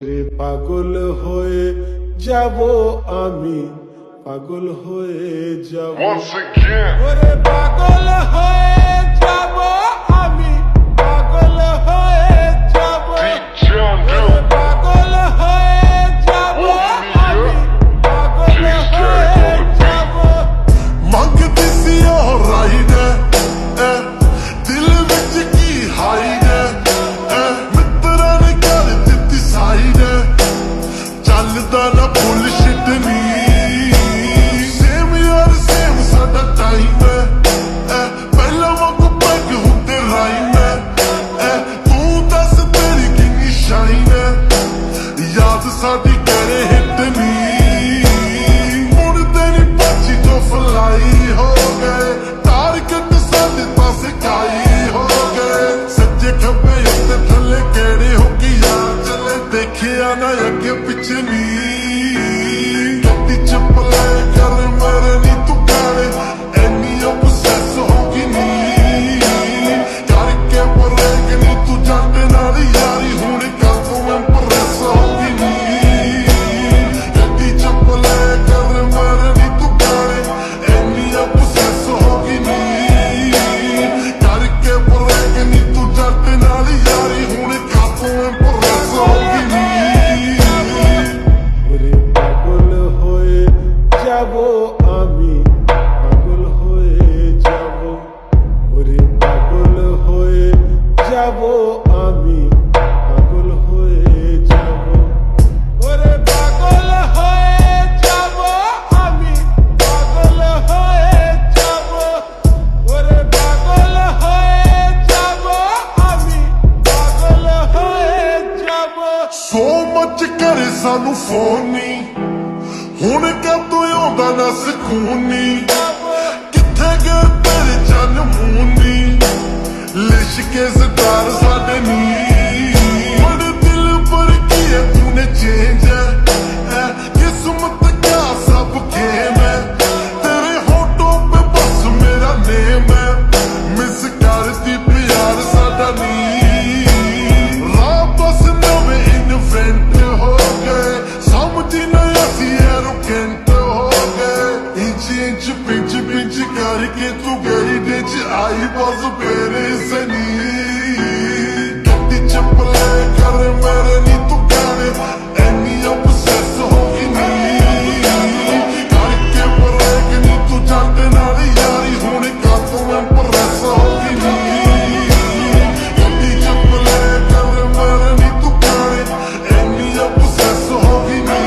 রে পাগল হয়ে যাব আমি, পাগল হয়ে যাব ওরে পাগল হয়ে যাব আমি, পাগল হয়ে যাব ওরে পাগল হয়ে যাব আমি, পাগল হয়ে যাব। ਮੰਗਦੀ ਸੀ ਉਹ ਰਾਈ ਨੇ ਦਿਲ ਵਿੱਚ ਕੀ ਹਾਈ ਨੇ ਮਿੱਤਰਾਂ ਨੇ ਕਰ ਦਿੱਤੀ ਸਾਈ ਨੇ ਚੱਲਦਾ ਨਾ ਬੁਲਸ਼ਿਟ ਨੀ ਸੇਮ ਯਾਰ ਸੇਮ ਸਾਡਾ ਟਾਈਮ ਹੈ ਪਹਿਲਾਂ ਵਾਂਗੂ ਪੱਗ ਹੁੰਦੇ ਰਾਈਮ ਹੈ ਤੂੰ ਦੱਸ ਤੇਰੀ ਕਿੰਨੀ ਸ਼ਾਈਨ ਹੈ ਯਾਦ ਸਾਡੀ ਕਰੇ ਹਿੱਟ ਨੀ ਫਲਾਈ ਹੋ ਗਏ ਟਾਰਗੇਟ ਸਾਡੇ ਪਾਸੇ ਕਾਈ ਹੋ ਗਏ ਸੱਜੇ ਖੱਬੇ ਉੱਤੇ ਥੱਲੇ ਕਿਹੜੇ ਹੋ ਕੀ ਯਾਰ ਚੱਲੇ ਦੇਖਿਆ ਨਾ ਅੱਗੇ ਪਿੱਛੇ ਨੀ ਗੱਡੀ ਚੱਪਲੇ ਕਰ ਮੇਰੇ ਨੀ ਤੂੰ ਗਾਣੇ ਐਨੀ obsess ਹੋ ਗਈ ਨੀ ਕਰਕੇ ਬਰੇਕ ਨੀ ਤੂੰ ਜੱਟ ਨਾਲ ਯਾਰੀ ਹੁਣ ਕਾ ਤੂੰ ਇੰਪ੍ਰੈਸ ਹੋ ਗਈ ਨੀ ਗੱਡੀ ਚੱਪਲੇ ਕਰ ਮੇਰੇ ਨੀ ਤੂੰ ਗਾਣੇ obsess ਹੋ ਗਈ ਨੀ ਕਰਕੇ ਬਰੇਕ ਨੀ ਤੂੰ ਜੱਟ ਨਾਲ ਯਾਰੀ ਹੁਣ ਕਾਤੋਂ ਇੰਪ੍ਰੈਸ ਹੋ ਗਈ ਨੀ ওরে পাগল হয়ে যাব আমি, পাগল হয়ে যাব ওরে পাগল হয়ে যাব আমি, পাগল হয়ে যাব ওরে পাগল হয়ে যাব আমি, পাগল হয়ে যাব ওরে পাগল হয়ে যাব আমি, পাগল হয়ে যাব। ਸੋ ਮੱਚ ਕਰੇ ਸਾਨੂੰ ਫੋਨ ਨੀ ਹੁਣ ਕਦੋਂ ਆਉਂਦਾ ਨਾ ਸਕੂਨ ਨੀ ਕਿੱਥੇ ਗਏ ਤੇਰੇ ਚੰਨ ਮੂੰਹ ਨੀ ਲਿਸ਼ਕੇ ਸਤਾਰ ਸਾਡੇ ਨੀ ਬੜੇ ਦਿਲ ਪਰ ਕੀ ਹੈ ਤੂਨੇ ਚੇਂਜ ਹੈ ਕਿਸਮਤ ਕਾ ਸਭ ਖੇਮ ਹੈ ਤੇਰੇ ਹੋਟੋਂ ਪੇ ਬਸ ਮੇਰਾ ਨੇਮ ਹੈ ਮਿਸ ਕਰਦੀ ਪਿਆਰ ਸਾਡਾ ਨੀ ਰਾਬਸ ਨਵੇਂ ਇਨਵੈਂਟ ਹੋ ਗਏ ਸਮਝੀ ਨਾ ਅਸੀਂ ਐਰੋਗੈਂਟ ਹੋ ਗਏ ਇੰਚ ਇੰਚ ਪਿੰਚ ਪਿੰਚ ਕਰਕੇ ਤੂੰ ਗਈ ਦੇ ਚ ਆਈ ਬਸ ਮੇਰੇ ਸਨੀ ਗੱਡੀ ਚੱਪਲੇ ਕਰ ਮੇਰੇ ਨੀ ਤੂੰ ਗਾਣੇ ਐਨੀ obsess ਹੋ ਗਈ ਨੀ ਕਰਕੇ ਬਰੇਕ ਨੀ ਤੂੰ ਜੱਟ ਨਾਲ ਯਾਰੀ ਹੁਣ ਕਾਤੋਂ ਇੰਪ੍ਰੈਸ ਹੋ ਗਈ ਨੀ ਗੱਡੀ ਚੱਪਲੇ ਕਰ ਮੇਰੇ ਨੀ ਤੂੰ ਗਾਣੇ ਐਨੀ obsess ਹੋ ਗਈ ਨੀ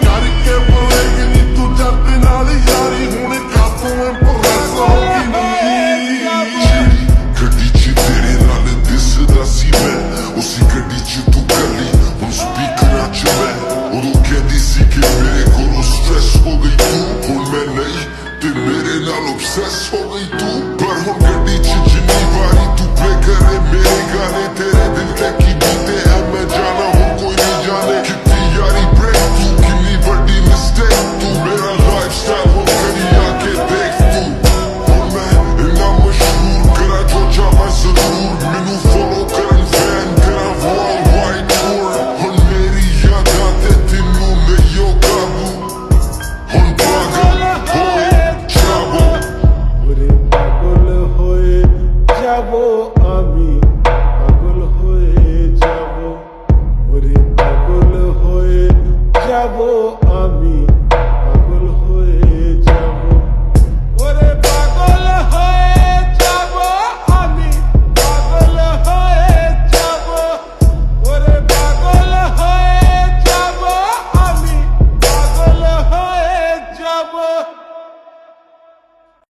ਕਰਕੇ ਬਰੇਕ ਨੀ ਤੂੰ ਜੱਟ ਨਾਲ ਯਾਰੀ ਹੁਣ ਕਾਤੋਂ ਇੰਪ੍ਰੈਸ ਹੋ ਗਈ ਨੀ ਗੱਡੀ ਚ ਤੇਰੇ ਨਾਲ ਦਿਸਦਾ ਸੀ ਮੈਂ ਉਸੇ ਗੱਡੀ ਚ ਤੂੰ ਕੱਲੀ ਹੁਣ ਸਪੀਕਰਾਂ ਚ ਮੈਂ ਉਦੋਂ ਕਹਿੰਦੀ ਸੀ ਕਿ ਮੇਰੇ ਕੋਲੋਂ ਸਟ੍ਰੈਸ ਹੋ ਗਈ ਤੂੰ ਹੁਣ ਮੈਂ ਨਹੀਂ ਤੇ ਮੇਰੇ ਨਾਲ obsess ਹੋ ਗਈ ਤੂੰ ਪਰ ਹੁਣ ਗੱਡੀ ਚ ਜਿੰਨੀ ਵਾਰੀ ਤੂੰ ਪਲੇ ਕਰੇ ਮੇਰੇ ਗਾਣੇ ਤੇਰੇ ਦਿਲ ਤੇ ਕੀ ਬੀਤੇ ਐ ਮੈਂ ਜਾਣਾ ਹੁਣ ਕੋਈ ਨਹੀਂ ਜਾਣੇ ਕਿੰਨੀ ਯਾਰੀ ਬ੍ਰੇਕ ਤੂੰ ਕਿੰਨੀ ਵੱਡੀ ਮਿਸਟੇਕ ਤੂੰ ਮੇਰਾ ਲਾਈਫਸਟਾਈਲ ਹੁਣ ਕਰੀ ਆ ਕੇ ਦੇਖ ਤੂੰ ਹੁਣ ਮੈਂ ਇੰਨਾ ਮਸ਼ਹੂਰ ਕਰਾਂ ਜੋ ਚਾਹਾਂ ਜ਼ਰੂਰ ਮੈਨੂੰ ਫੋਲੋ ਕਰਨ ਫੈਨ ਕਰਾਂ worldwide tour ਹੁਣ ਮੇਰੀ ਯਾਦਾਂ ਤੇ ਤੈਨੂੰ ਨਹੀਂ ਉਹ ਕਾਬੂ ਹੁਣ ਪਾਗਲ ਹੋਏ ਜਾਵੋ ওরে পাগল হয়ে যাব আমি, পাগল হয়ে যাব ওরে পাগল হয়ে যাব